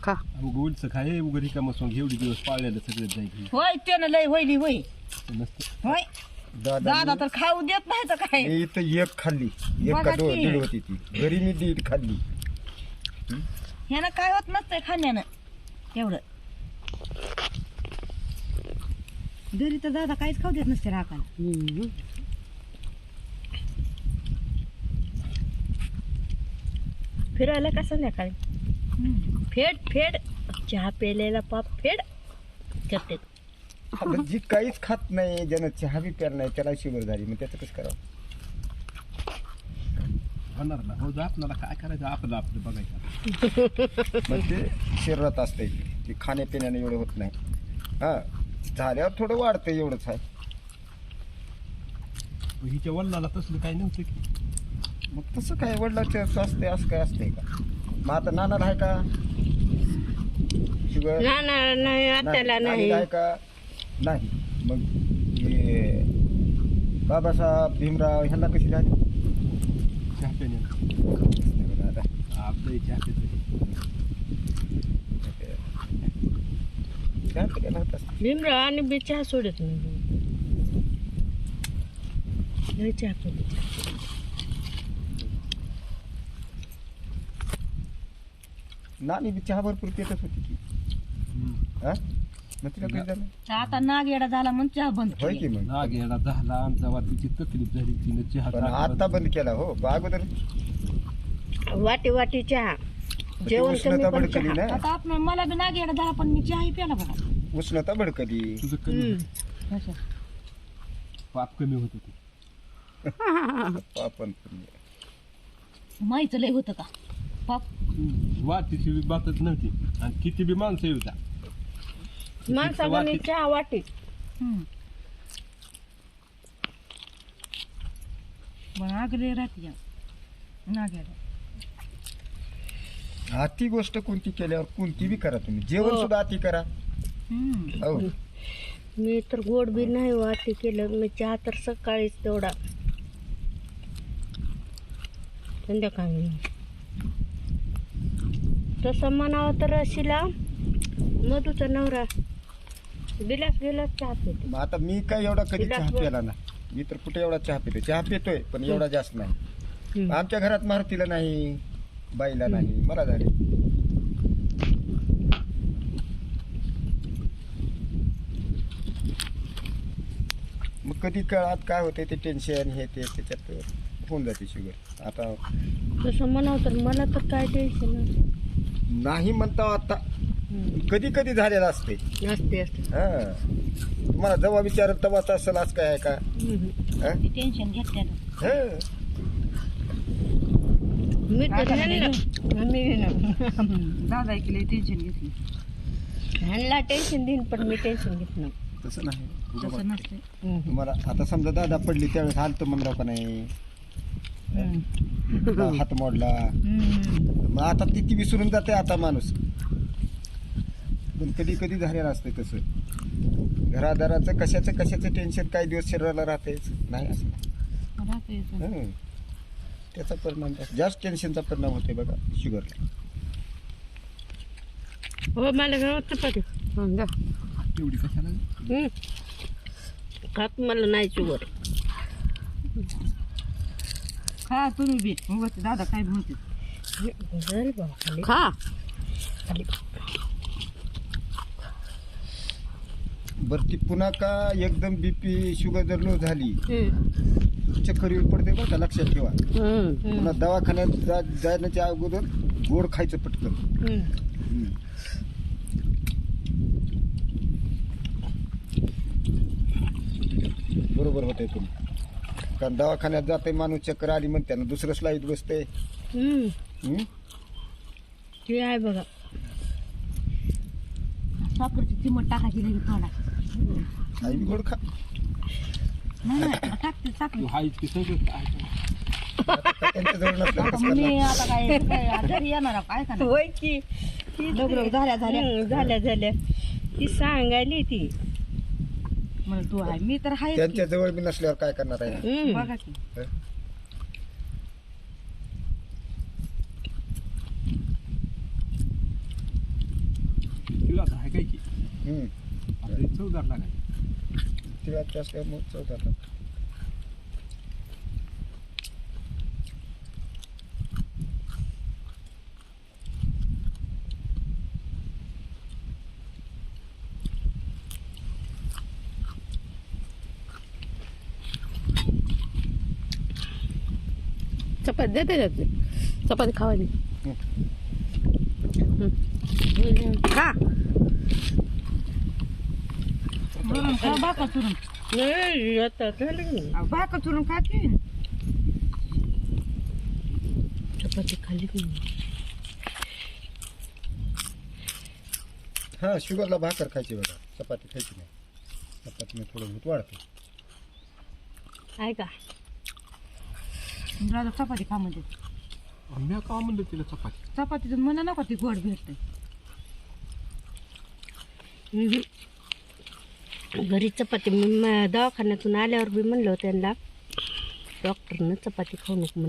खा उलच काय उघड रिकामं सोंग एवढी दिवस पाळलेलं सगळं जायची होय त्यानं लय होईली होय नसतं होय दादा तर खाऊ देत नाही तर काय मी इथं एक खाल्ली एक बघा का की. दीड होती ती घरी मी दीड खाल्ली ह्यानं काय होत नसतंय खाण्यानं तेवढं घरी तर दादा काहीच खाऊ देत नसते राखाला फिरायला का संध्याकाळी फेड चहा प्यायलेला पाप फेड करते आता जी काहीच खात नाही ज्यानं चहा बी प्यायला नाही त्याला शुगर झाली मग त्याचं कसं करावं होणार ना हो आपल्याला काय करायचं आपलं आपलं बघायचं मग ते शरीरात असतंय ते खाण्यापिण्याने एवढं होत नाही हा झाल्यावर थोडं वाढतं एवढंच आहे हिच्या वडिलाला तसलं काय नव्हतं की मग तसं काय वडिलाचं स्वास्थ्य असं काय असतंय का मग आता नानाला आहे का शुगर नाही आत्याला नाही आहे का नाही मग हे बाबासाहेब भीमराव ह्यांना कशी झाली चहा पिण्यानं आपलं चहा पितो चहा पिण्याला होत असतं. भीमराव आणि बी चहा सोडत नाही लय चहा पिते नानी बी चहा भरपूर पितच होती की हा मग तिला काही झालं तर आता नाग येडा झाला म्हणून चहा बंद होय की मग नाग येणा झाला आमचा तिची तकलीफ झाली तिने चहा पण आता बंद केला हो अगोदर वाटी वाटी चहा जेवण कमी उष्णता पण भडकली चहा ना आता आपण मला बी नाग येडा झाला पण मी चहाही प्याला बघा उष्णता भडकली तुझं कमी पाप कमी होत होते आपण माहीच लय होतं का पाप वाटीची बी बातच नव्हती आणि किती बी माणसं येऊता माणसाने चहा वाटी पण आगले राहते नाग येडा अति गोष्ट कोणती केल्यावर कोणती बी करा तुम्ही जेवण सुद्धा अति करा हो मी तर गोड बी नाही वाटी केलं मी चहा तर सकाळीच तेवढा संध्याकाळी तसं म्हणावं तर शिला मधूचा नवरा गिलास चहा पिते मग आता मी काय एवढा कधी तिला चहा असं- प्याला ना मी तर कुठे एवढा चहा पितोय चहा पितोय पण एवढा जास्त नाही आमच्या घरात मारुतीला नाही बाईला नाही मला झाले मग कधी काळात काय होते ते टेन्शन हे ते त्याच्यात होऊन जाते शुगर आता तसं म्हणावं तर मला तर काय टेन्शन नाही म्हणता आता कधी कधी झालेलं असते असते असते हा तुम्हाला जेव्हा विचारत तेव्हाच असेल असं काय आहे का हा? टेन्शन घेतल्यानं हा. मी तर दादा ऐकले टेन्शन घेतली ह्यांना टेन्शन देईन पण मी टेन्शन घेत नाही तसं नाही तसं नसते तुम्हाला आता समजा दादा पडली त्यावेळेस हालत म्हणलं का नाही हात मोडला मग आता ती विसरून जाते आता माणूस पण कधी कधी झालेलं असतं तसं घरादाराचं कशाचं टेन्शन काही दिवस शरीराला राहतेच नाही असं राहते हं. त्याचा परिणाम जास्त टेन्शनचा परिणाम होते बघा शुगरला हो मला गावात चपाती तेवढी कशाला खात मला नाही शुगर खा तुम्ही बी उगाच दादा काय म्हणते खा बरं ती पुन्हा का एकदम बीपी शुगर जर लो झाली चक्कर येऊन पडते बरं का लक्षात ठेवा पुन्हा दवाखान्यात जाण्याच्या अगोदर गोड खायचं पटकन बरोबर होते तुम्ही कारण दवाखान्यात जाते माणूस चक्कर आली म्हणते ना दुसरं स्लाईड बसते ते आहे बघा साखरची चिमट टाकायची लगेच थोडा आई बी गोड खा नाही टाकते साखर हायच की सगळं त्यांच्याजवळ नसलं आता कसं मी करणार? आता काय घरी येणार आहे, काय करणार होय की लग्न झाल्या ती सांगायली ती म्हणून तू आहे मी तर आहे त्यांच्या जवळ बी नसल्यावर काय करणार आहे बघा की तिळाचं आहे काय की हम्म. आता हे चवदार लागायचं. तिळाचं असल्यामुळे चव जातात. चपाती देते जाते चपाती खावायची खा बाका चुरून नाही आता झालं की बाका चुरून खा की चपाती खाली की नाही. हा शुगरला भाकर खायची बघा, चपाती खायची नाही. चपातीने थोडं भूत वाढते. आहे का राजा चपाती खा म्हणजे आम्ही का म्हणलं तिला चपाती चपातीचं मला नको ती गोड भेटते घरी चपाती मी दवाखान्यातून आल्यावर बी म्हणलं होतं त्यांना डॉक्टरनं चपाती खाऊ नको म्हणलं.